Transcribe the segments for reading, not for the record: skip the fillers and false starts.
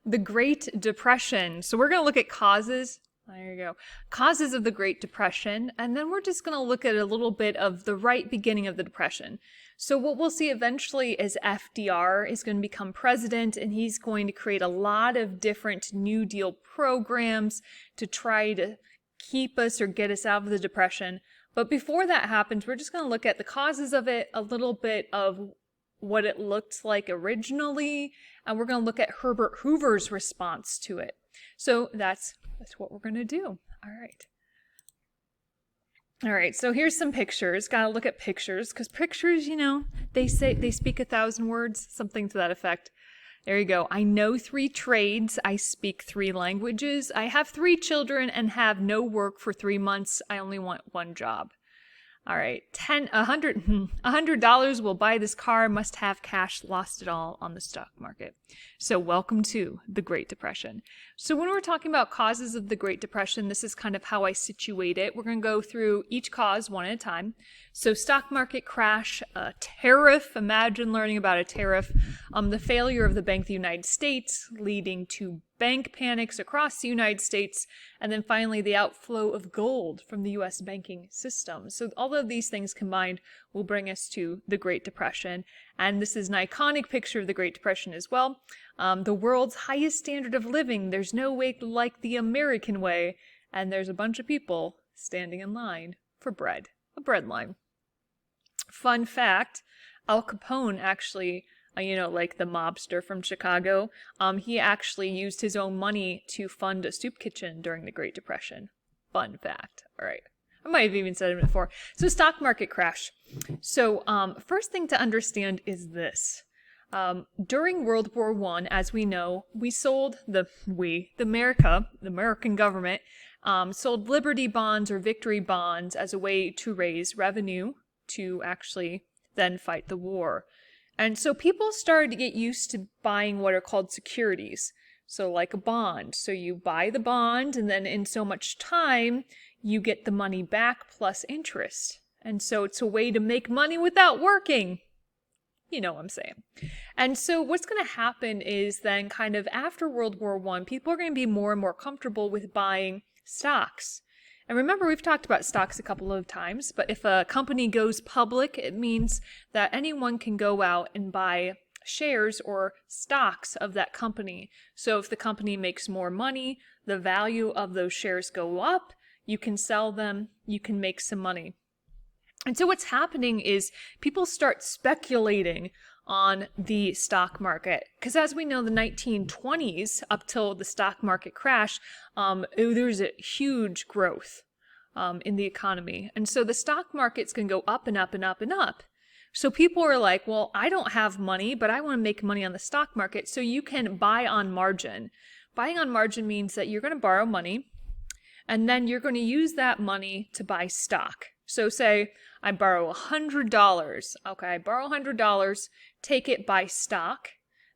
The Great Depression. So we're going to look at causes. There you go. Causes of the Great Depression. And then we're just going to look at a little bit of the right beginning of the Depression. So what we'll see eventually is FDR is going to become president, and he's going to create a lot of different New Deal programs to try to keep us or get us out of the Depression. But before that happens, we're just going to look at the causes of it, a little bit of what it looked like originally, and we're going to look at Herbert Hoover's response to it. So that's what we're going to do. All right, so here's some pictures. Got to look at pictures, because pictures, they speak 1,000 words, something to that effect. There you go. I know 3 trades. I speak 3 languages. I have 3 children and have no work for 3 months. I only want 1 job. All right, $100 will buy this car, must have cash, lost it all on the stock market. So welcome to the Great Depression. So when we're talking about causes of the Great Depression, this is kind of how I situate it. We're going to go through each cause one at a time. So stock market crash, a tariff, imagine learning about a tariff, the failure of the Bank of the United States leading to bank panics across the United States, and then finally the outflow of gold from the U.S. banking system. So all of these things combined will bring us to the Great Depression. And this is an iconic picture of the Great Depression as well. The world's highest standard of living. There's no way like the American way. And there's a bunch of people standing in line for bread. A bread line. Fun fact, Al Capone actually, like the mobster from Chicago, he actually used his own money to fund a soup kitchen during the Great Depression. Fun fact. All right. I might have even said it before. So stock market crash. So first thing to understand is this. During World War I, as we know, we sold the American government, sold Liberty bonds or victory bonds as a way to raise revenue to actually then fight the war. And so people started to get used to buying what are called securities. So like a bond. So you buy the bond, and then in so much time, you get the money back plus interest. And so it's a way to make money without working. You know what I'm saying. And so what's going to happen is then kind of after World War I, people are going to be more and more comfortable with buying stocks. And remember, we've talked about stocks a couple of times, but if a company goes public, it means that anyone can go out and buy shares or stocks of that company. So if the company makes more money, the value of those shares go up, you can sell them, you can make some money. And so what's happening is people start speculating on the stock market. Because as we know, the 1920s, up till the stock market crash, there's a huge growth in the economy. And so the stock market's going to go up and up and up and up. So people are like, well, I don't have money, but I want to make money on the stock market. So you can buy on margin. Buying on margin means that you're going to borrow money, and then you're going to use that money to buy stock. So say I borrow $100. Okay, I borrow $100, take it, buy stock.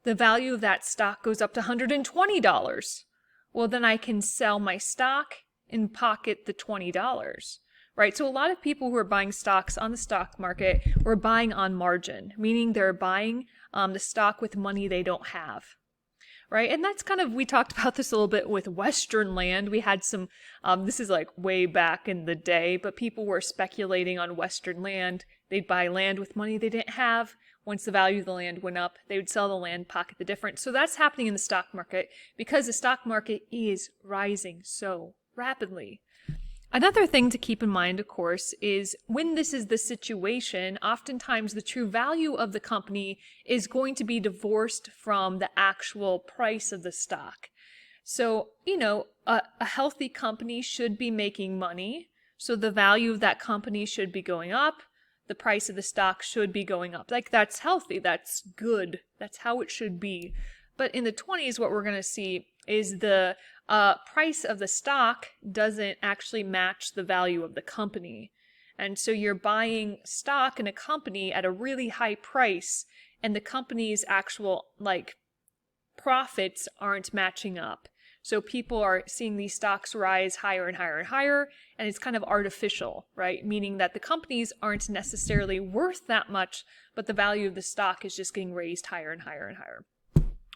The value of that stock goes up to $120. Well, then I can sell my stock and pocket the $20. Right? So a lot of people who are buying stocks on the stock market were buying on margin, meaning they're buying the stock with money they don't have. Right? And that's kind of, we talked about this a little bit with Western land. We had some, this is like way back in the day, but people were speculating on Western land. They'd buy land with money they didn't have. Once the value of the land went up, they would sell the land, pocket the difference. So that's happening in the stock market because the stock market is rising so rapidly. Another thing to keep in mind, of course, is when this is the situation, oftentimes the true value of the company is going to be divorced from the actual price of the stock. So, a healthy company should be making money. So the value of that company should be going up. The price of the stock should be going up. Like, that's healthy. That's good. That's how it should be. But in the 20s, what we're going to see is the price of the stock doesn't actually match the value of the company. And so you're buying stock in a company at a really high price, and the company's actual, profits aren't matching up. So people are seeing these stocks rise higher and higher and higher, and it's kind of artificial, right? Meaning that the companies aren't necessarily worth that much, but the value of the stock is just getting raised higher and higher and higher.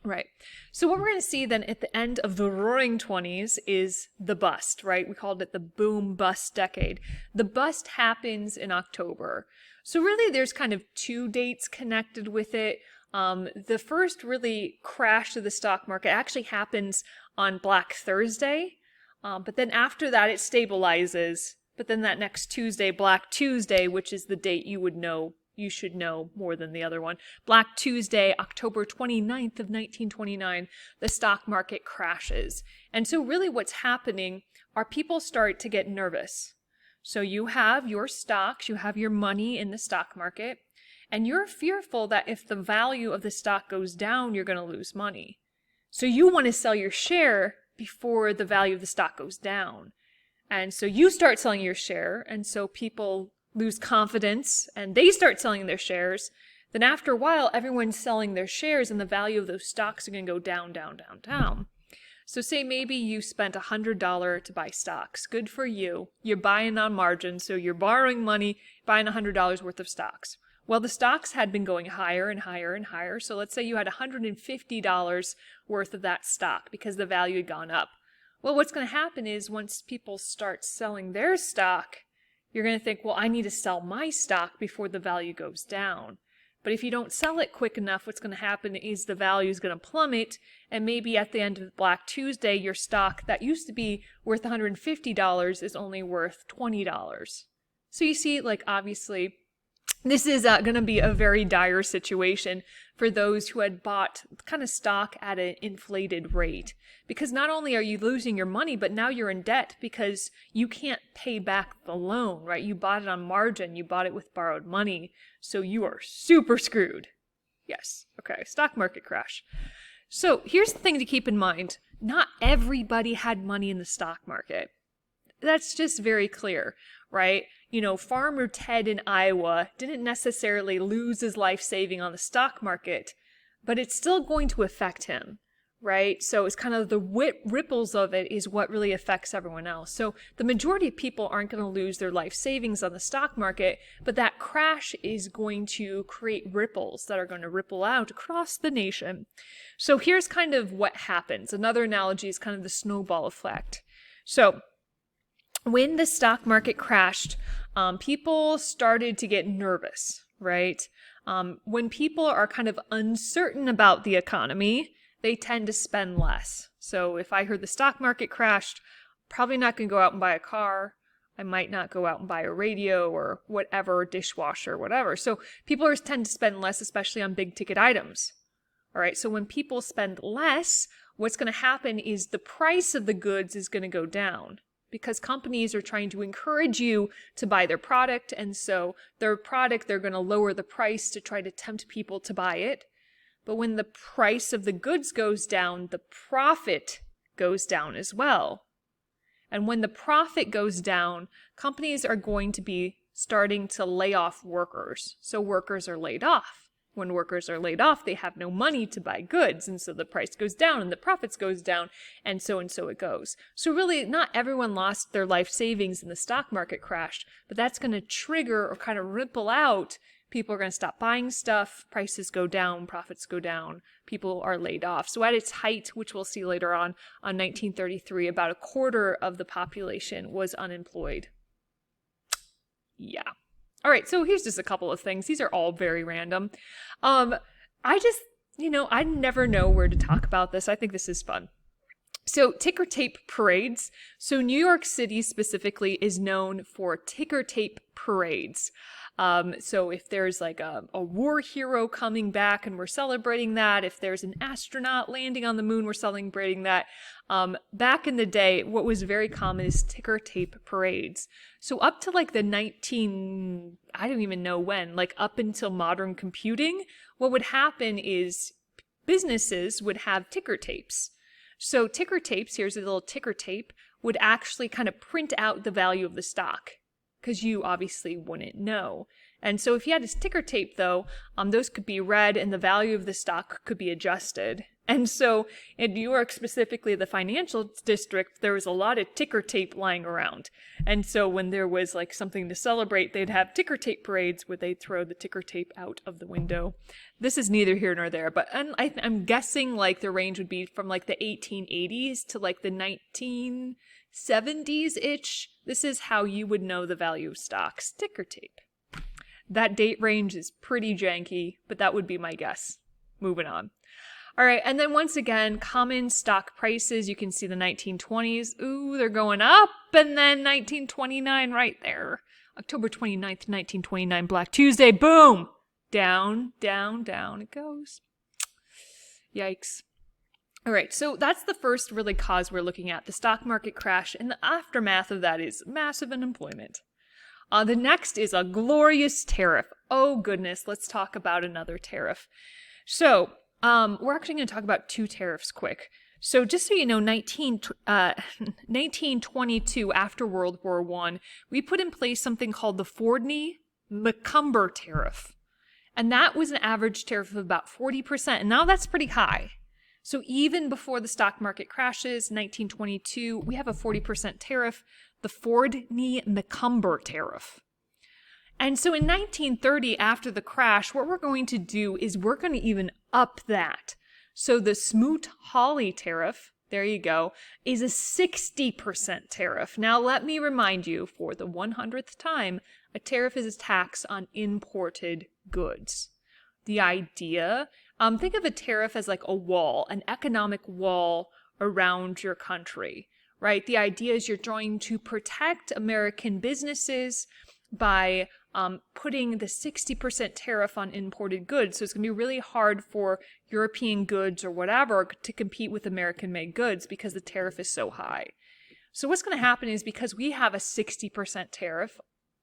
Right. So what we're going to see then at the end of the Roaring '20s is the bust, right? We called it the boom bust decade. The bust happens in October. So really there's kind of two dates connected with it. The first really crash of the stock market actually happens on Black Thursday. But then after that it stabilizes. But then that next Tuesday, Black Tuesday, which is the date you should know more than the other one. Black Tuesday, October 29th of 1929, the stock market crashes. And so really what's happening are people start to get nervous. So you have your stocks, you have your money in the stock market, and you're fearful that if the value of the stock goes down, you're going to lose money. So you want to sell your share before the value of the stock goes down. And so you start selling your share, and so people lose confidence and they start selling their shares. Then after a while, everyone's selling their shares and the value of those stocks are going to go down, down, down, down. So say maybe you spent $100 to buy stocks. Good for you. You're buying on margin, so you're borrowing money, buying $100 worth of stocks. Well, the stocks had been going higher and higher and higher. So let's say you had $150 worth of that stock because the value had gone up. Well, what's going to happen is once people start selling their stock, you're going to think, well, I need to sell my stock before the value goes down. But if you don't sell it quick enough, what's going to happen is the value is going to plummet. And maybe at the end of Black Tuesday, your stock that used to be worth $150 is only worth $20. So you see, like, obviously, this is going to be a very dire situation for those who had bought kind of stock at an inflated rate. Because not only are you losing your money, but now you're in debt because you can't pay back the loan, right? You bought it on margin. You bought it with borrowed money. So you are super screwed. Yes. Okay. Stock market crash. So here's the thing to keep in mind. Not everybody had money in the stock market. That's just very clear, right? You know, Farmer Ted in Iowa didn't necessarily lose his life saving on the stock market, but it's still going to affect him, right? So it's kind of the ripples of it is what really affects everyone else. So the majority of people aren't going to lose their life savings on the stock market, but that crash is going to create ripples that are going to ripple out across the nation. So here's kind of what happens. Another analogy is kind of the snowball effect. So when the stock market crashed, people started to get nervous, right? When people are kind of uncertain about the economy, they tend to spend less. So if I heard the stock market crashed, probably not going to go out and buy a car. I might not go out and buy a radio or whatever, dishwasher, whatever. So people tend to spend less, especially on big ticket items. All right, so when people spend less, what's going to happen is the price of the goods is going to go down, because companies are trying to encourage you to buy their product. And so their product, they're going to lower the price to try to tempt people to buy it. But when the price of the goods goes down, the profit goes down as well. And when the profit goes down, companies are going to be starting to lay off workers. So workers are laid off. When workers are laid off, they have no money to buy goods. And so the price goes down and the profits goes down, and so it goes. So really, not everyone lost their life savings in the stock market crash, but that's going to trigger or kind of ripple out. People are going to stop buying stuff, prices go down, profits go down, people are laid off. So at its height, which we'll see later on 1933, about a quarter of the population was unemployed. Yeah. All right, so here's just a couple of things. These are all very random. I never know where to talk about this. I think this is fun. So ticker tape parades. So New York City specifically is known for ticker tape parades. So if there's like a war hero coming back and we're celebrating that, if there's an astronaut landing on the moon, we're celebrating that. Back in the day, what was very common is ticker tape parades. So up to like the I don't even know when, like up until modern computing, what would happen is businesses would have ticker tapes. So ticker tapes, here's a little ticker tape, would actually kind of print out the value of the stock, because you obviously wouldn't know. And so if you had a ticker tape, though, those could be read and the value of the stock could be adjusted. And so in New York, specifically the financial district, there was a lot of ticker tape lying around. And so when there was like something to celebrate, they'd have ticker tape parades where they'd throw the ticker tape out of the window. This is neither here nor there, but I'm guessing like the range would be from like the 1880s to like the 1970s-ish. This is how you would know the value of stocks. Ticker tape. That date range is pretty janky, but that would be my guess. Moving on. All right, and then once again, common stock prices. You can see the 1920s. Ooh, they're going up. And then 1929 right there. October 29th, 1929, Black Tuesday. Boom! Down, down, down it goes. Yikes. All right, so that's the first really cause we're looking at, the stock market crash. And the aftermath of that is massive unemployment. The next is a glorious tariff. Oh, goodness. Let's talk about another tariff. So, we're actually going to talk about two tariffs quick. So just so you know, 1922, after World War I, we put in place something called the Fordney-McCumber tariff. And that was an average tariff of about 40%. And now that's pretty high. So even before the stock market crashes, 1922, we have a 40% tariff, the Fordney-McCumber tariff. And so in 1930, after the crash, what we're going to do is we're going to even up that. So the Smoot-Hawley tariff, there you go, is a 60% tariff. Now let me remind you, for the 100th time, a tariff is a tax on imported goods. The idea, think of a tariff as like a wall, an economic wall around your country, right? The idea is you're trying to protect American businesses by putting the 60% tariff on imported goods. So it's going to be really hard for European goods or whatever to compete with American-made goods because the tariff is so high. So what's going to happen is because we have a 60% tariff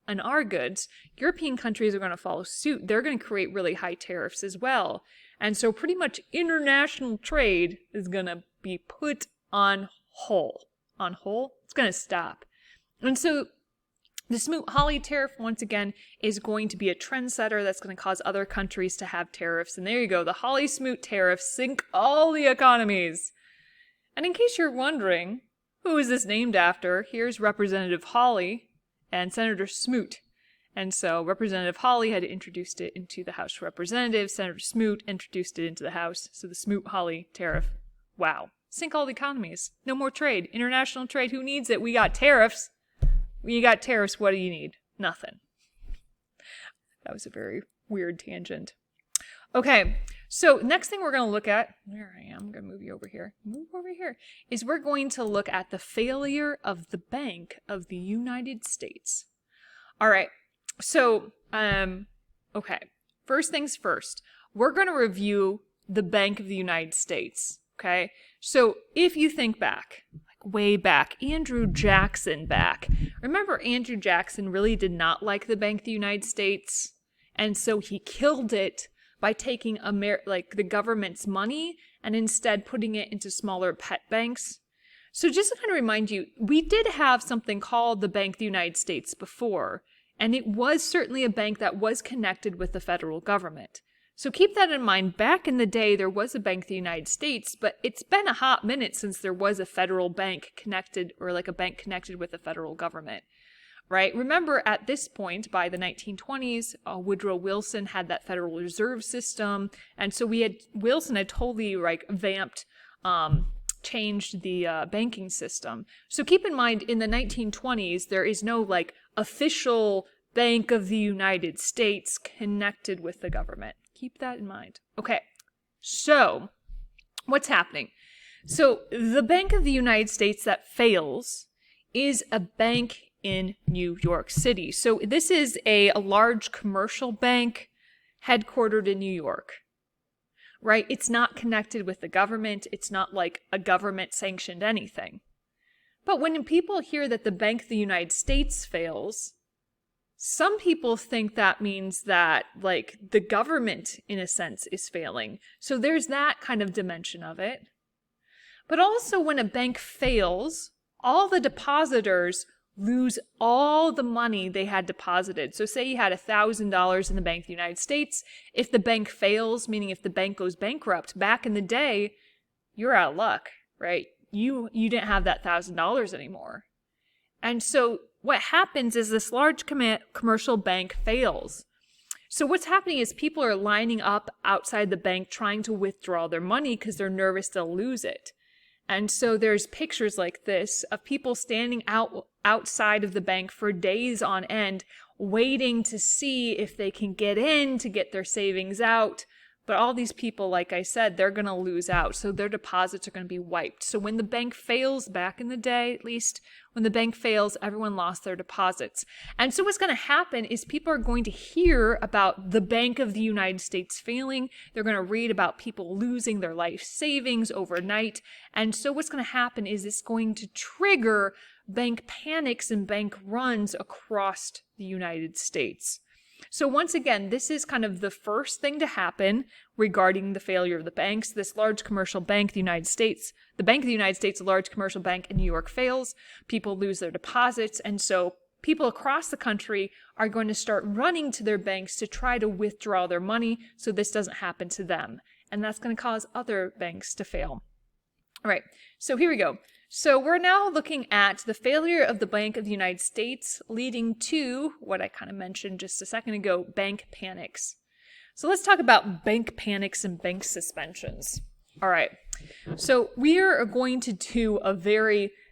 on our goods, European countries are going to follow suit. They're going to create really high tariffs as well. And so pretty much international trade is going to be put on hold. On hold? It's going to stop. And so the Smoot-Hawley tariff, once again, is going to be a trendsetter that's going to cause other countries to have tariffs. And there you go. The Hawley-Smoot tariff sink all the economies. And in case you're wondering, who is this named after? Here's Representative Hawley and Senator Smoot. And so Representative Hawley had introduced it into the House of Representatives. Senator Smoot introduced it into the House. So the Smoot-Hawley tariff. Wow. Sink all the economies. No more trade. International trade. Who needs it? We got tariffs. When you got tariffs, what do you need? Nothing. That was a very weird tangent. Okay, so next thing we're going to look at, where I am, I'm going to move you over here. Move over here. Is we're going to look at the failure of the Bank of the United States. All right, so, okay, first things first. We're going to review the Bank of the United States, okay? So if you think back, way back, Andrew Jackson back. Remember, Andrew Jackson really did not like the Bank of the United States, and so he killed it by taking the government's money and instead putting it into smaller pet banks. So just to kind of remind you, we did have something called the Bank of the United States before, and it was certainly a bank that was connected with the federal government. So keep that in mind. Back in the day, there was a Bank of the United States, but it's been a hot minute since there was a federal bank connected, or like a bank connected with the federal government, right? Remember, at this point, by the 1920s, Woodrow Wilson had that Federal Reserve System, and so Wilson had totally changed the banking system. So keep in mind, in the 1920s, there is no official Bank of the United States connected with the government. Keep that in mind. Okay, so what's happening? So the Bank of the United States that fails is a bank in New York City. So this is a large commercial bank headquartered in New York, right? It's not connected with the government. It's not like a government sanctioned anything. But when people hear that the Bank of the United States fails, some people think that means that, the government, in a sense, is failing. So there's that kind of dimension of it. But also, when a bank fails, all the depositors lose all the money they had deposited. So say you had $1,000 in the Bank of the United States. If the bank fails, meaning if the bank goes bankrupt, back in the day, you're out of luck, right? You didn't have that $1,000 anymore. And so what happens is this large commercial bank fails. So what's happening is people are lining up outside the bank trying to withdraw their money because they're nervous they'll lose it. And so there's pictures like this of people standing outside of the bank for days on end, waiting to see if they can get in to get their savings out. But all these people, like I said, they're going to lose out. So their deposits are going to be wiped. So when the bank fails, back in the day at least, when the bank fails, everyone lost their deposits. And so what's going to happen is people are going to hear about the Bank of the United States failing. They're going to read about people losing their life savings overnight. And so what's going to happen is it's going to trigger bank panics and bank runs across the United States. So once again, this is kind of the first thing to happen regarding the failure of the banks. This large commercial bank, the United States, the Bank of the United States, a large commercial bank in New York fails. People lose their deposits. And so people across the country are going to start running to their banks to try to withdraw their money so this doesn't happen to them. And that's going to cause other banks to fail. All right, so here we go. So we're now looking at the failure of the Bank of the United States leading to what I kind of mentioned just a second ago, bank panics. So let's talk about bank panics and bank suspensions. All right, so we are going to do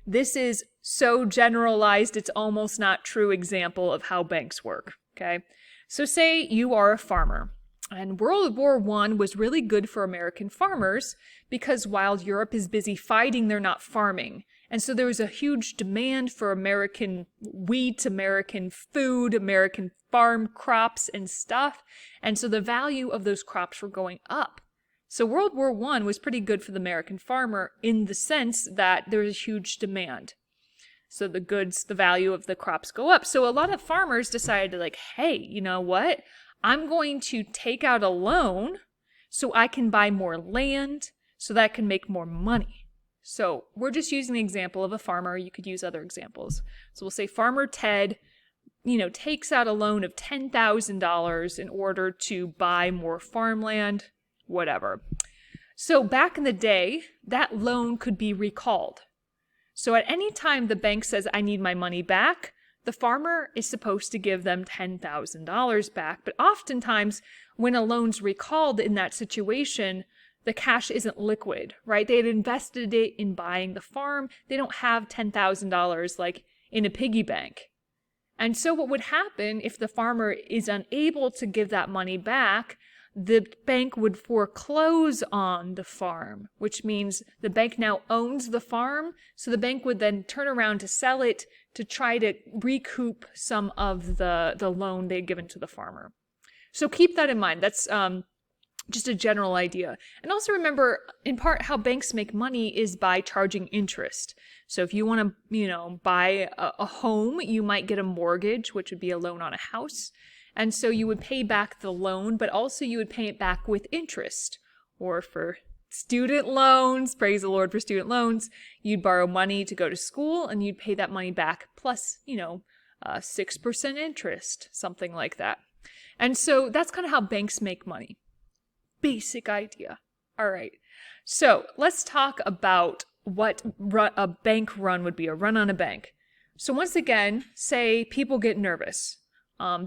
this is so generalized, it's almost not true example of how banks work, okay? So say you are a farmer. And World War I was really good for American farmers because while Europe is busy fighting, they're not farming. And so there was a huge demand for American wheat, American food, American farm crops and stuff. And so the value of those crops were going up. So World War I was pretty good for the American farmer in the sense that there was a huge demand. So the value of the crops go up. So a lot of farmers decided to hey, you know what? I'm going to take out a loan so I can buy more land so that I can make more money. So we're just using the example of a farmer. You could use other examples. So we'll say Farmer Ted, takes out a loan of $10,000 in order to buy more farmland, whatever. So back in the day, that loan could be recalled. So at any time the bank says, I need my money back, the farmer is supposed to give them $10,000 back, but oftentimes when a loan's recalled in that situation, the cash isn't liquid, right? They had invested it in buying the farm. They don't have $10,000 in a piggy bank. And so what would happen if the farmer is unable to give that money back, the bank would foreclose on the farm, which means the bank now owns the farm. So the bank would then turn around to sell it to try to recoup some of the loan they'd given to the farmer. So keep that in mind. That's just a general idea. And also remember, in part, how banks make money is by charging interest. So if you want to, buy a home, you might get a mortgage, which would be a loan on a house. And so you would pay back the loan, but also you would pay it back with interest. Or for student loans, praise the Lord for student loans, you'd borrow money to go to school and you'd pay that money back plus, 6% interest, something like that. And so that's kind of how banks make money. Basic idea. All right. So let's talk about what a bank run would be, a run on a bank. So once again, say people get nervous.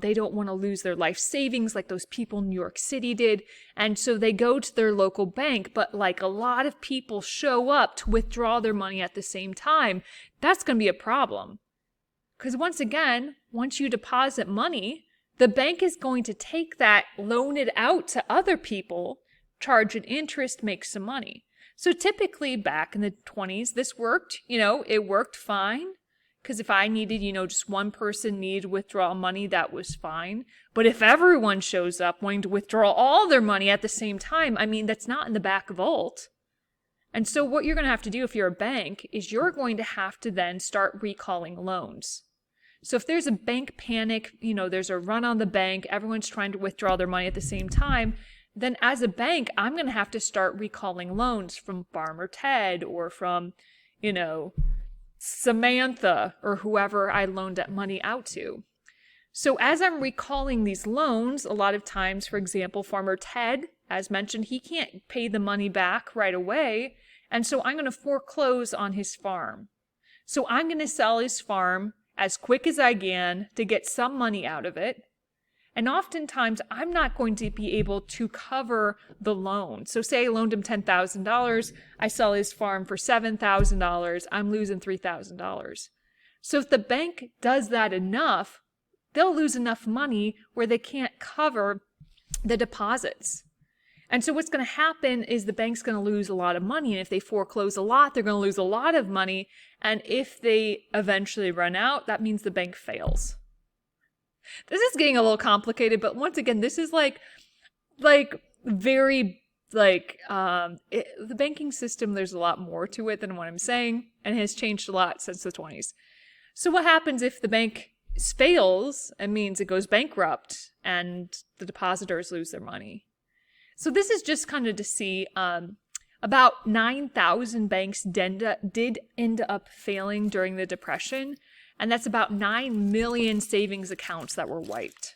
They don't want to lose their life savings like those people in New York City did. And so they go to their local bank, but a lot of people show up to withdraw their money at the same time. That's going to be a problem. Because once again, once you deposit money, the bank is going to take that, loan it out to other people, charge an interest, make some money. So typically back in the 20s, this worked, it worked fine. Because if I needed, just one person needed to withdraw money, that was fine. But if everyone shows up wanting to withdraw all their money at the same time, that's not in the back vault. And so what you're going to have to do if you're a bank is you're going to have to then start recalling loans. So if there's a bank panic, there's a run on the bank, everyone's trying to withdraw their money at the same time, then as a bank, I'm going to have to start recalling loans from Farmer Ted or from, Samantha or whoever I loaned that money out to. So as I'm recalling these loans, a lot of times, for example, Farmer Ted, as mentioned, he can't pay the money back right away. And so I'm going to foreclose on his farm. So I'm going to sell his farm as quick as I can to get some money out of it. And oftentimes, I'm not going to be able to cover the loan. So say I loaned him $10,000. I sell his farm for $7,000. I'm losing $3,000. So if the bank does that enough, they'll lose enough money where they can't cover the deposits. And so what's going to happen is the bank's going to lose a lot of money. And if they foreclose a lot, they're going to lose a lot of money. And if they eventually run out, that means the bank fails. This is getting a little complicated, but once again, this is very the banking system, there's a lot more to it than what I'm saying, and has changed a lot since the 20s. So what happens if the bank fails? It means it goes bankrupt and the depositors lose their money. So this is just kind of to see about 9,000 banks did end up failing during the Depression. And that's about 9 million savings accounts that were wiped.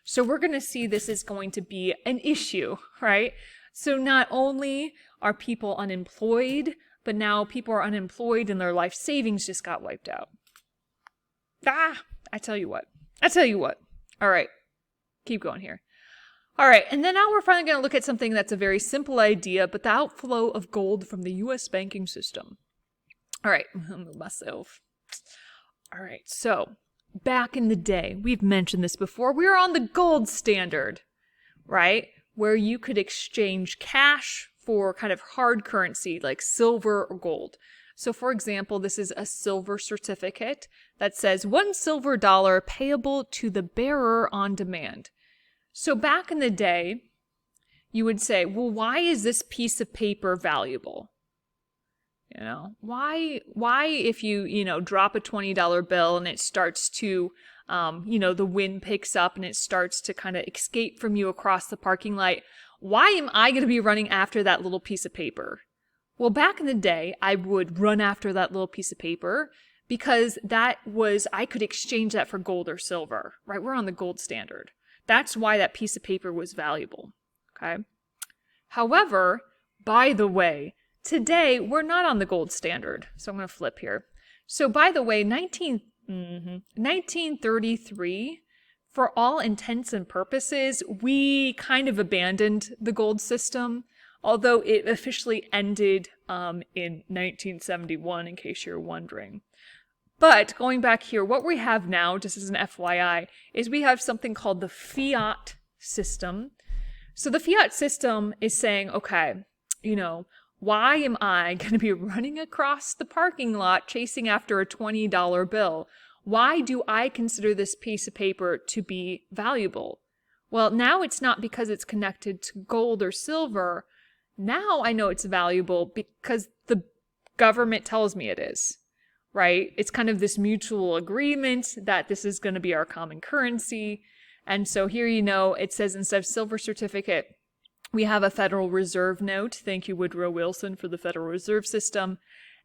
So we're going to see this is going to be an issue, right? So not only are people unemployed, but now people are unemployed and their life savings just got wiped out. I tell you what. All right, keep going here. All right, and then now we're finally going to look at something that's a very simple idea, but the outflow of gold from the U.S. banking system. All right, I'll move myself. All right, so back in the day, we've mentioned this before, we were on the gold standard, right? Where you could exchange cash for kind of hard currency like silver or gold. So for example, this is a silver certificate that says $1 silver payable to the bearer on demand. So back in the day, you would say, well, why is this piece of paper valuable? You know, why if you drop a $20 bill and it starts to, the wind picks up and it starts to kind of escape from you across the parking lot, why am I going to be running after that little piece of paper? Well, back in the day, I would run after that little piece of paper because I could exchange that for gold or silver, right? We're on the gold standard. That's why that piece of paper was valuable, okay? However, by the way, today, we're not on the gold standard. So I'm going to flip here. So by the way, 1933, for all intents and purposes, we kind of abandoned the gold system, although it officially ended in 1971, in case you're wondering. But going back here, what we have now, just as an FYI, is we have something called the fiat system. So the fiat system is saying, okay, why am I going to be running across the parking lot chasing after a $20 bill? Why do I consider this piece of paper to be valuable? Well, now it's not because it's connected to gold or silver. Now I know it's valuable because the government tells me it is, right? It's kind of this mutual agreement that this is going to be our common currency. And so here, it says instead of silver certificate, we have a Federal Reserve note. Thank you, Woodrow Wilson, for the Federal Reserve System.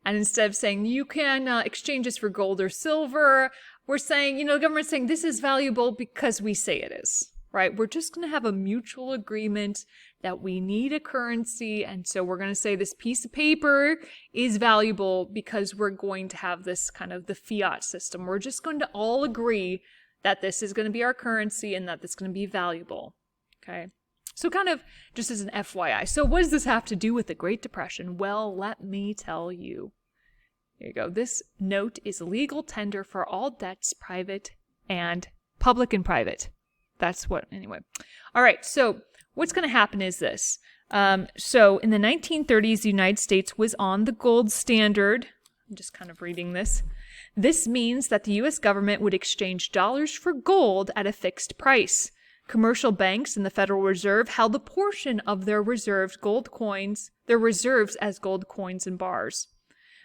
And instead of saying you can exchange this for gold or silver, we're saying, the government's saying this is valuable because we say it is, right? We're just going to have a mutual agreement that we need a currency. And so we're going to say this piece of paper is valuable because we're going to have this kind of the fiat system. We're just going to all agree that this is going to be our currency and that it's going to be valuable, okay? So kind of just as an FYI. So what does this have to do with the Great Depression? Well, let me tell you. Here you go. This note is legal tender for all debts, private and public and private. Anyway. All right. So what's going to happen is this. So in the 1930s, the United States was on the gold standard. I'm just kind of reading this. This means that the U.S. government would exchange dollars for gold at a fixed price. Commercial banks and the Federal Reserve held a portion of their reserves as gold coins and bars.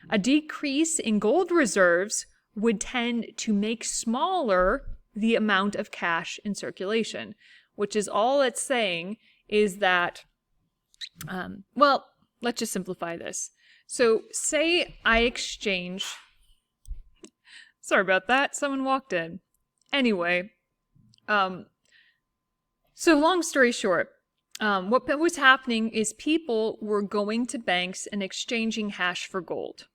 A decrease in gold reserves would tend to make smaller the amount of cash in circulation, which is all it's saying is that, let's just simplify this. So say I exchange, sorry about that, someone walked in. Anyway, so long story short, what was happening is people were going to banks and exchanging cash for gold.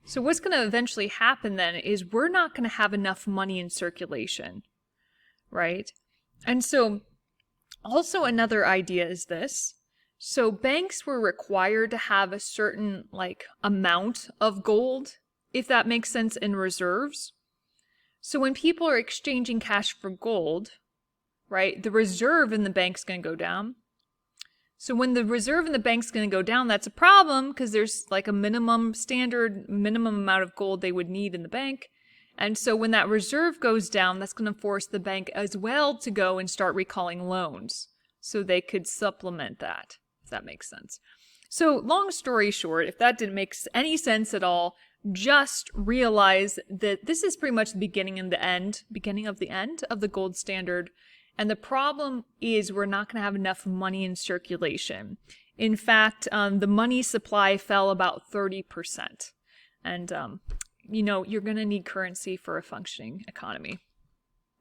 So what's going to eventually happen then is we're not going to have enough money in circulation, right? And so also another idea is this. So banks were required to have a certain amount of gold, if that makes sense, in reserves. So when people are exchanging cash for gold, right, the reserve in the bank's going to go down. So when the reserve in the bank's going to go down, that's a problem because there's a minimum amount of gold they would need in the bank. And so when that reserve goes down, that's going to force the bank as well to go and start recalling loans so they could supplement that, if that makes sense. So long story short, if that didn't make any sense at all, just realize that this is pretty much the beginning of the end of the gold standard. And the problem is we're not going to have enough money in circulation. In fact, the money supply fell about 30%. And, you're going to need currency for a functioning economy.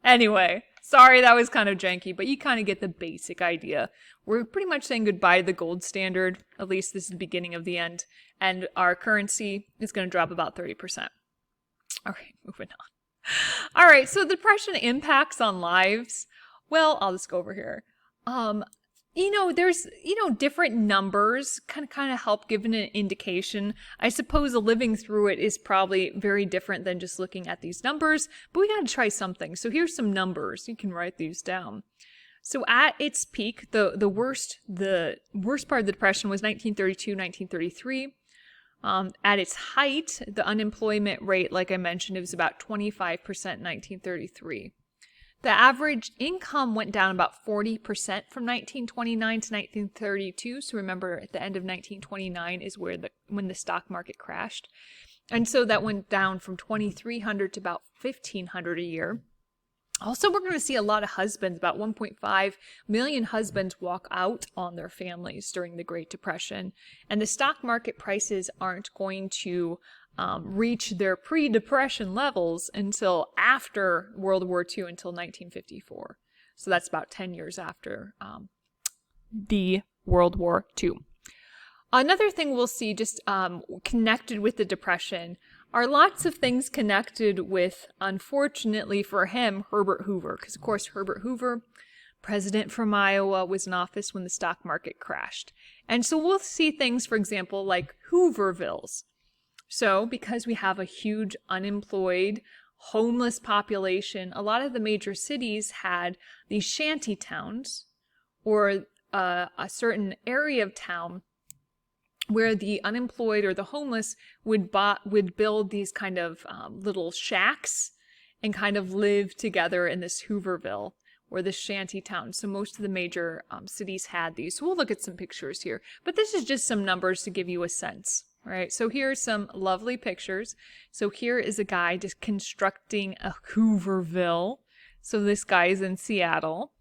Anyway, sorry that was kind of janky, but you kind of get the basic idea. We're pretty much saying goodbye to the gold standard. At least this is the beginning of the end. And our currency is going to drop about 30%. Okay, moving on. All right, so depression impacts on lives. Well, I'll just go over here. There's, different numbers kind of help give an indication. I suppose living through it is probably very different than just looking at these numbers, but we got to try something. So here's some numbers. You can write these down. So at its peak, the worst part of the depression was 1932, 1933. At its height, the unemployment rate, like I mentioned, it was about 25% in 1933. The average income went down about 40% from 1929 to 1932. So remember, at the end of 1929 is when the stock market crashed. And so that went down from 2,300 to about 1,500 a year. Also, we're going to see a lot of husbands, about 1.5 million husbands walk out on their families during the Great Depression. And the stock market prices aren't going to reach their pre-depression levels until after World War II, until 1954. So that's about 10 years after the World War II. Another thing we'll see just connected with the Depression are lots of things connected with, unfortunately for him, Herbert Hoover. Because, of course, Herbert Hoover, president from Iowa, was in office when the stock market crashed. And so we'll see things, for example, like Hoovervilles. So because we have a huge unemployed, homeless population, a lot of the major cities had these shanty towns or a certain area of town where the unemployed or the homeless would build these kind of little shacks and kind of live together in this Hooverville or the shanty town. So most of the major cities had these. So we'll look at some pictures here. But this is just some numbers to give you a sense. All right, so here's some lovely pictures. So here is a guy just constructing a Hooverville. So this guy is in Seattle.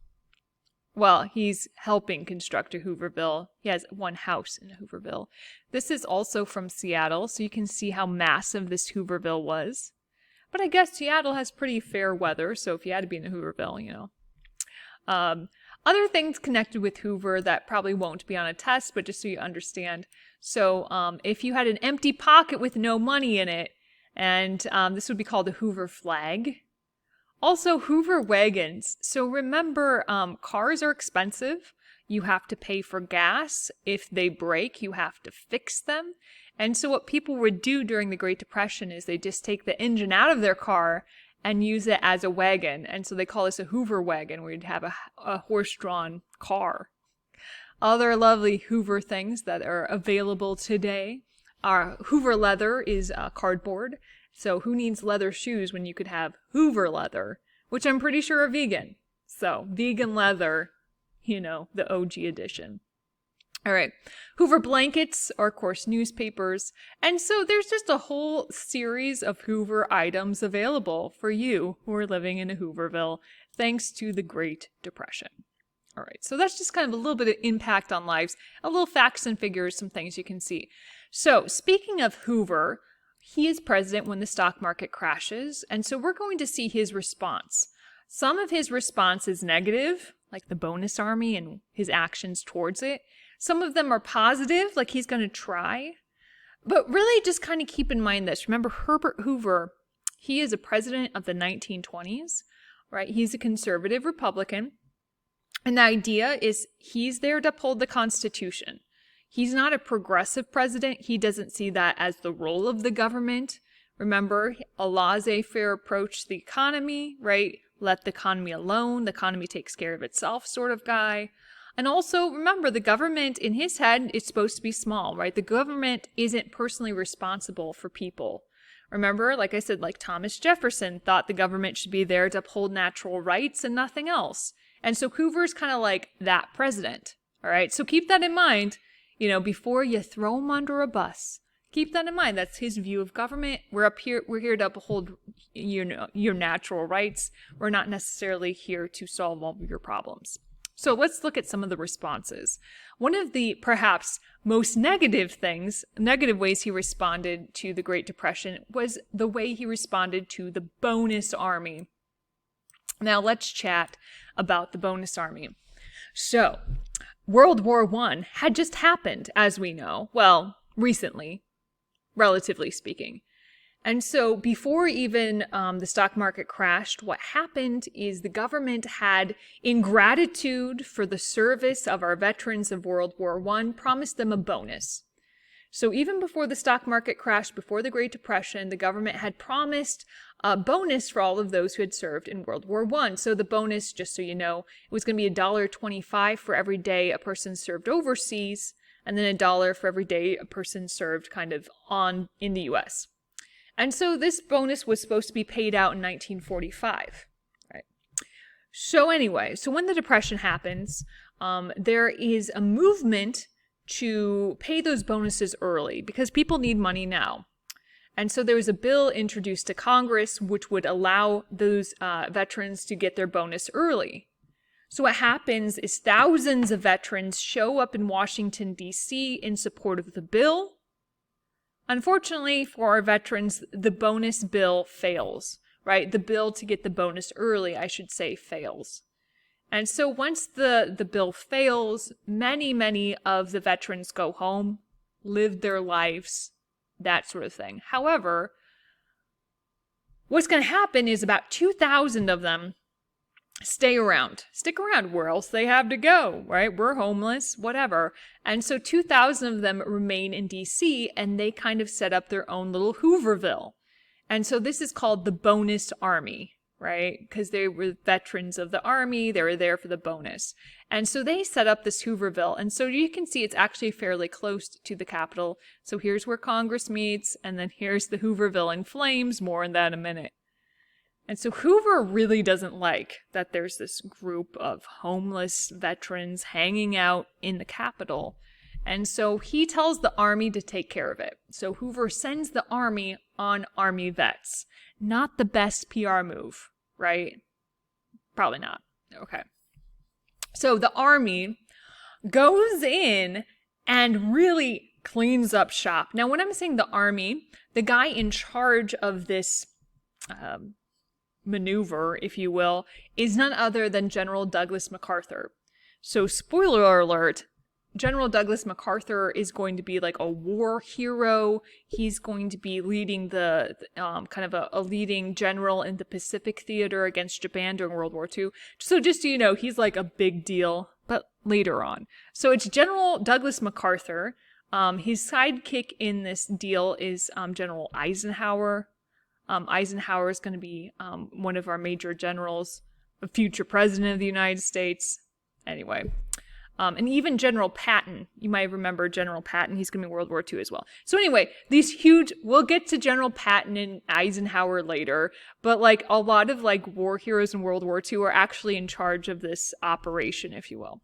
Well, he's helping construct a Hooverville. He has one house in a Hooverville. This is also from Seattle, so you can see how massive this Hooverville was. But I guess Seattle has pretty fair weather, so if you had to be in a Hooverville, Other things connected with Hoover that probably won't be on a test, but just so you understand. So if you had an empty pocket with no money in it, and this would be called a Hoover flag. Also, Hoover wagons. So remember, cars are expensive. You have to pay for gas. If they break, you have to fix them. And so what people would do during the Great Depression is they just take the engine out of their car and use it as a wagon. And so they call this a Hoover wagon, where you'd have a horse-drawn car. Other lovely Hoover things that are available today are Hoover leather is cardboard. So who needs leather shoes when you could have Hoover leather, which I'm pretty sure are vegan. So vegan leather, the OG edition. All right. Hoover blankets are, of course, newspapers. And so there's just a whole series of Hoover items available for you who are living in a Hooverville, thanks to the Great Depression. All right. So that's just kind of a little bit of impact on lives, a little facts and figures, some things you can see. So speaking of Hoover, he is president when the stock market crashes. And so we're going to see his response. Some of his response is negative, like the bonus army and his actions towards it. Some of them are positive, like he's going to try. But really just kind of keep in mind this. Remember, Herbert Hoover, he is a president of the 1920s, right? He's a conservative Republican. And the idea is he's there to uphold the Constitution. He's not a progressive president. He doesn't see that as the role of the government. Remember, a laissez-faire approach to the economy, right? Let the economy alone. The economy takes care of itself sort of guy. And also, remember, the government, in his head, is supposed to be small, right? The government isn't personally responsible for people. Remember, like I said, like Thomas Jefferson thought the government should be there to uphold natural rights and nothing else. And so Hoover's kind of like that president, all right? So keep that in mind, before you throw him under a bus. Keep that in mind. That's his view of government. We're here to uphold your natural rights. We're not necessarily here to solve all of your problems. So let's look at some of the responses. One of the perhaps most negative ways he responded to the Great Depression was the way he responded to the bonus army. Now let's chat about the bonus army. So World War I had just happened, as we know. Well, recently, relatively speaking. And so before even the stock market crashed, what happened is the government had, in gratitude for the service of our veterans of World War I, promised them a bonus. So even before the stock market crashed, before the Great Depression, the government had promised a bonus for all of those who had served in World War I. So the bonus, just so you know, it was going to be $1.25 for every day a person served overseas, and then $1 for every day a person served kind of in the U.S. And so this bonus was supposed to be paid out in 1945, right? So anyway, when the Depression happens, there is a movement to pay those bonuses early because people need money now. And so there was a bill introduced to Congress which would allow those veterans to get their bonus early. So what happens is thousands of veterans show up in Washington, D.C. in support of the bill. Unfortunately for our veterans, the bonus bill fails, right? The bill to get the bonus early, I should say, fails. And so once the bill fails, many of the veterans go home, live their lives, that sort of thing. However, what's going to happen is about 2,000 of them stick around. Where else they have to go, right? We're homeless, whatever. And so 2,000 of them remain in DC, and they kind of set up their own little Hooverville. And so this is called the bonus army, right? Because they were veterans of the army. They were there for the bonus. And so they set up this Hooverville. And so you can see it's actually fairly close to the Capitol. So here's where Congress meets, and then here's the Hooverville in flames. More on that in a minute. And so Hoover really doesn't like that there's this group of homeless veterans hanging out in the Capitol. And so he tells the army to take care of it. So Hoover sends the army on army vets. Not the best PR move, right? Probably not. Okay. So the army goes in and really cleans up shop. Now, when I'm saying the army, the guy in charge of this maneuver, if you will, is none other than General Douglas MacArthur. So spoiler alert, General Douglas MacArthur is going to be like a war hero. He's going to be leading the kind of a leading general in the Pacific Theater against Japan during World War II. So just so you know, he's like a big deal, but later on. So it's General Douglas MacArthur. His sidekick in this deal is General Eisenhower. Eisenhower is going to be one of our major generals, a future president of the United States. Anyway, and even General Patton. You might remember General Patton. He's going to be World War II as well. So anyway, we'll get to General Patton and Eisenhower later, but like a lot of like war heroes in World War II are actually in charge of this operation, if you will.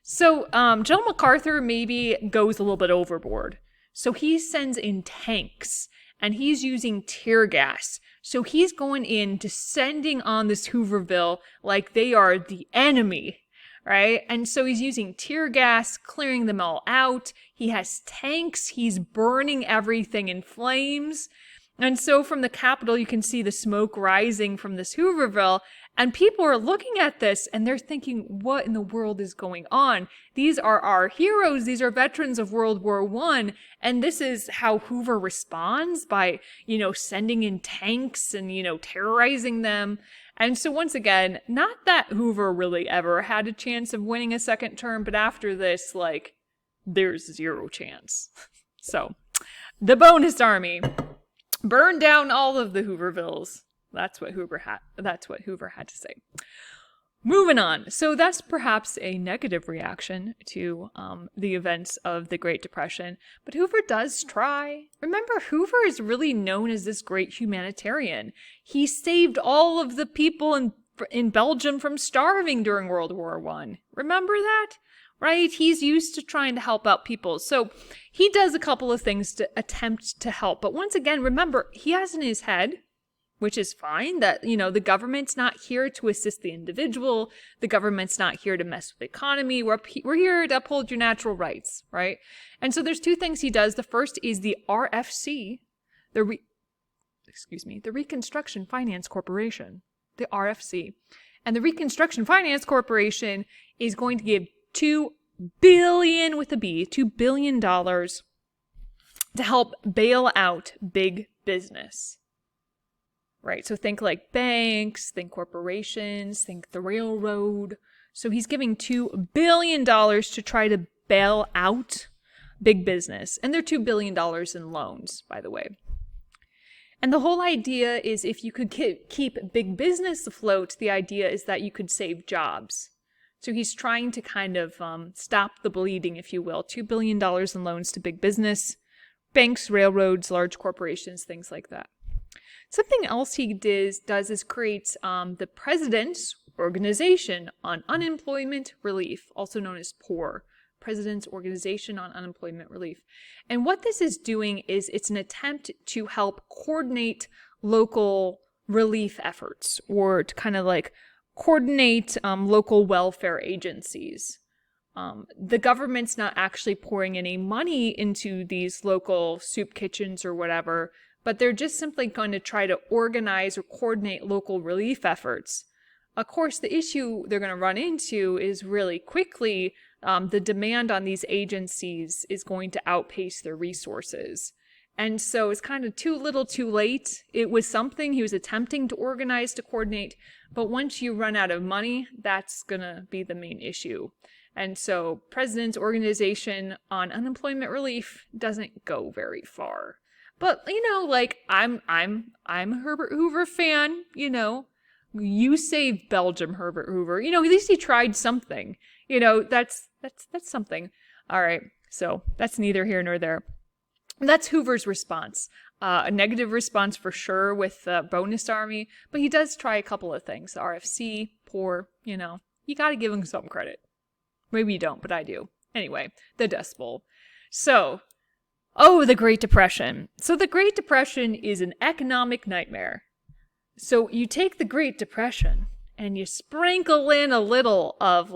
So General MacArthur maybe goes a little bit overboard. So he sends in tanks. And he's using tear gas. So he's going in, descending on this Hooverville like they are the enemy, right? And so he's using tear gas, clearing them all out. He has tanks. He's burning everything in flames. And so from the Capitol, you can see the smoke rising from this Hooverville, and people are looking at this and they're thinking, what in the world is going on? These are our heroes. These are veterans of World War I. And this is how Hoover responds by, sending in tanks and, terrorizing them. And so once again, not that Hoover really ever had a chance of winning a second term, but after this, there's zero chance. So the bonus army. Burn down all of the Hoovervilles. That's what Hoover had to say. Moving on. So that's perhaps a negative reaction to the events of the Great Depression. But Hoover does try. Remember, Hoover is really known as this great humanitarian. He saved all of the people in Belgium from starving during World War I. Remember that? Right? He's used to trying to help out people. So he does a couple of things to attempt to help. But once again, remember, he has in his head, which is fine, that, the government's not here to assist the individual. The government's not here to mess with the economy. We're here to uphold your natural rights, right? And so there's two things he does. The first is the RFC, the Reconstruction Finance Corporation, the RFC. And the Reconstruction Finance Corporation is going to give $2 billion with a B, $2 billion to help bail out big business. Right, so think like banks, think corporations, think the railroad. So he's giving $2 billion to try to bail out big business. And they're $2 billion in loans, by the way. And the whole idea is if you could keep big business afloat, the idea is that you could save jobs. So he's trying to kind of stop the bleeding, if you will. $2 billion in loans to big business, banks, railroads, large corporations, things like that. Something else he does is creates the President's Organization on Unemployment Relief, also known as POUR, President's Organization on Unemployment Relief. And what this is doing is it's an attempt to help coordinate local relief efforts, or to kind of coordinate local welfare agencies. The government's not actually pouring any money into these local soup kitchens or whatever, but they're just simply going to try to organize or coordinate local relief efforts. Of course, the issue they're going to run into is really quickly the demand on these agencies is going to outpace their resources. And so it's kind of too little too late. It was something he was attempting to organize, to coordinate, but once you run out of money, that's going to be the main issue. And so President's Organization on Unemployment Relief doesn't go very far. But, I'm a Herbert Hoover fan, You saved Belgium, Herbert Hoover. At least he tried something. That's something. All right, so that's neither here nor there. That's Hoover's response. A negative response for sure with the bonus army, but he does try a couple of things. RFC, POUR, you got to give him some credit. Maybe you don't, but I do. Anyway, the Dust Bowl. So, the Great Depression. So the Great Depression is an economic nightmare. So you take the Great Depression and you sprinkle in a little of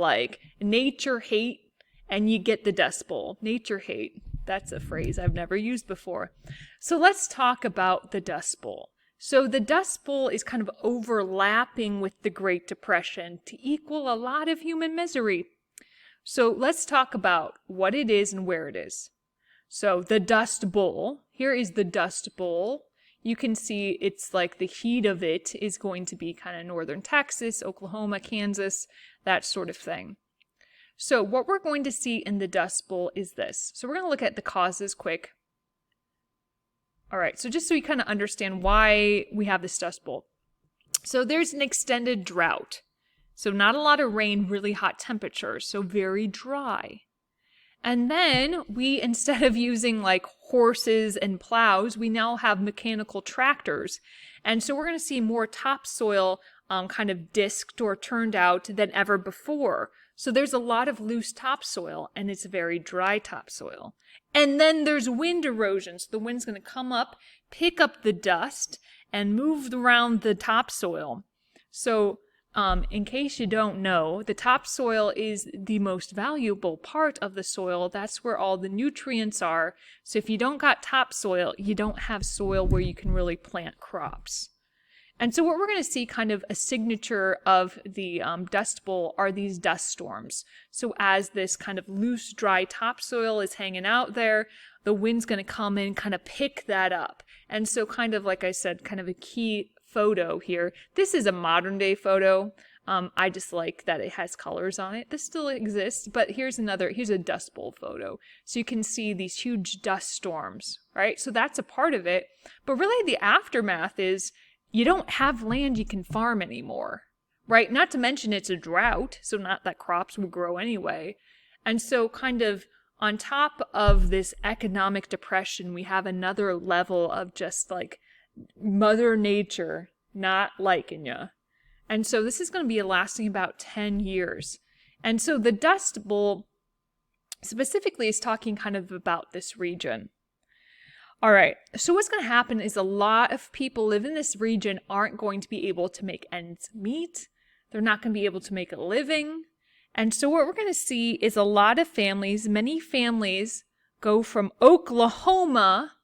nature hate and you get the Dust Bowl. Nature hate. That's a phrase I've never used before. So let's talk about the Dust Bowl. So the Dust Bowl is kind of overlapping with the Great Depression to equal a lot of human misery. So let's talk about what it is and where it is. So the Dust Bowl, here is the Dust Bowl. You can see it's the heat of it is going to be kind of northern Texas, Oklahoma, Kansas, that sort of thing. So what we're going to see in the Dust Bowl is this. So we're going to look at the causes quick. All right, so just so you kind of understand why we have this Dust Bowl. So there's an extended drought. So not a lot of rain, really hot temperatures, so very dry. And then we, instead of using horses and plows, we now have mechanical tractors. And so we're going to see more topsoil kind of disked or turned out than ever before. So there's a lot of loose topsoil, and it's very dry topsoil. And then there's wind erosion. So the wind's going to come up, pick up the dust, and move around the topsoil. So in case you don't know, the topsoil is the most valuable part of the soil. That's where all the nutrients are. So if you don't got topsoil, you don't have soil where you can really plant crops. And so what we're going to see kind of a signature of the Dust Bowl are these dust storms. So as this kind of loose, dry topsoil is hanging out there, the wind's going to come in, kind of pick that up. And so kind of, like I said, kind of a key photo here. This is a modern day photo. I just like that it has colors on it. This still exists, but here's a Dust Bowl photo. So you can see these huge dust storms, right? So that's a part of it. But really the aftermath is you don't have land you can farm anymore, right? Not to mention it's a drought, so not that crops will grow anyway. And so kind of on top of this economic depression, we have another level of just like Mother Nature not liking you. And so this is going to be lasting about 10 years. And so the Dust Bowl specifically is talking kind of about this region. All right, so what's going to happen is a lot of people live in this region aren't going to be able to make ends meet. They're not going to be able to make a living. And so what we're going to see is a lot of families, many families go from Oklahoma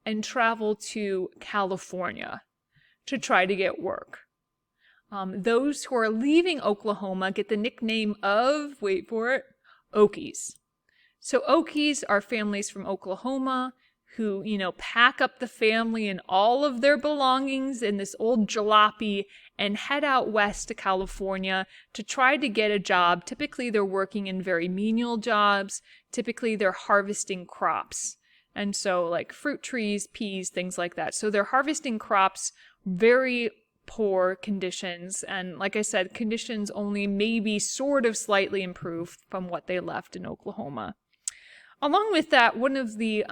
and travel to California to try to get work. Those who are leaving Oklahoma get the nickname of, wait for it, Okies. So Okies are families from Oklahoma who, pack up the family and all of their belongings in this old jalopy and head out west to California to try to get a job. Typically, they're working in very menial jobs. Typically, they're harvesting crops. And so like fruit trees, peas, things like that. So they're harvesting crops, very poor conditions. And like I said, conditions only maybe sort of slightly improved from what they left in Oklahoma. Along with that, one of the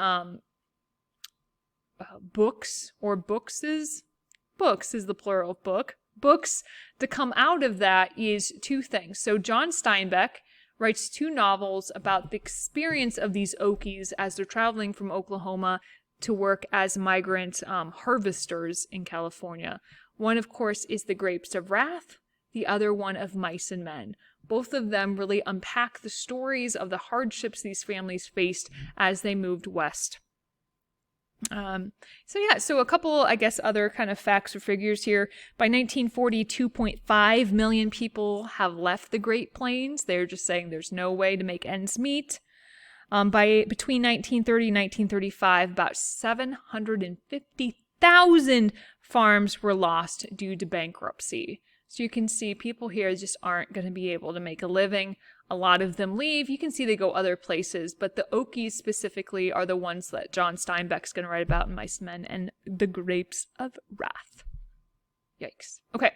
books is the plural of book. Books to come out of that is two things. So John Steinbeck writes 2 novels about the experience of these Okies as they're traveling from Oklahoma to work as migrant harvesters in California. One, of course, is The Grapes of Wrath, the other one of Mice and Men. Both of them really unpack the stories of the hardships these families faced as they moved west. So a couple, I guess, other kind of facts or figures here. By 1940, 2.5 million people have left the Great Plains. They're just saying there's no way to make ends meet. Between 1930 and 1935, about 750,000 farms were lost due to bankruptcy. So you can see people here just aren't going to be able to make a living. A lot of them leave. You can see they go other places, but the Okies specifically are the ones that John Steinbeck's going to write about in Mice and Men and The Grapes of Wrath. Yikes. Okay,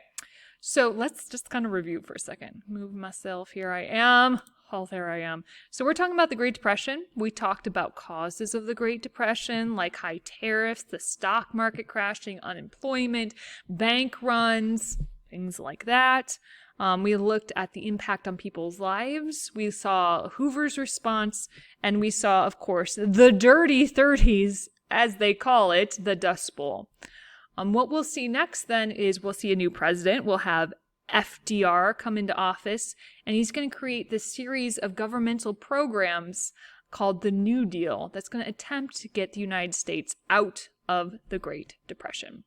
so let's just kind of review for a second. Move myself. Here I am. Oh, there I am. So we're talking about the Great Depression. We talked about causes of the Great Depression, like high tariffs, the stock market crashing, unemployment, bank runs, things like that. We looked at the impact on people's lives. We saw Hoover's response, and we saw, of course, the dirty 30s, as they call it, the Dust Bowl. What we'll see next then is we'll see a new president. We'll have FDR come into office, and he's going to create this series of governmental programs called the New Deal that's going to attempt to get the United States out of the Great Depression.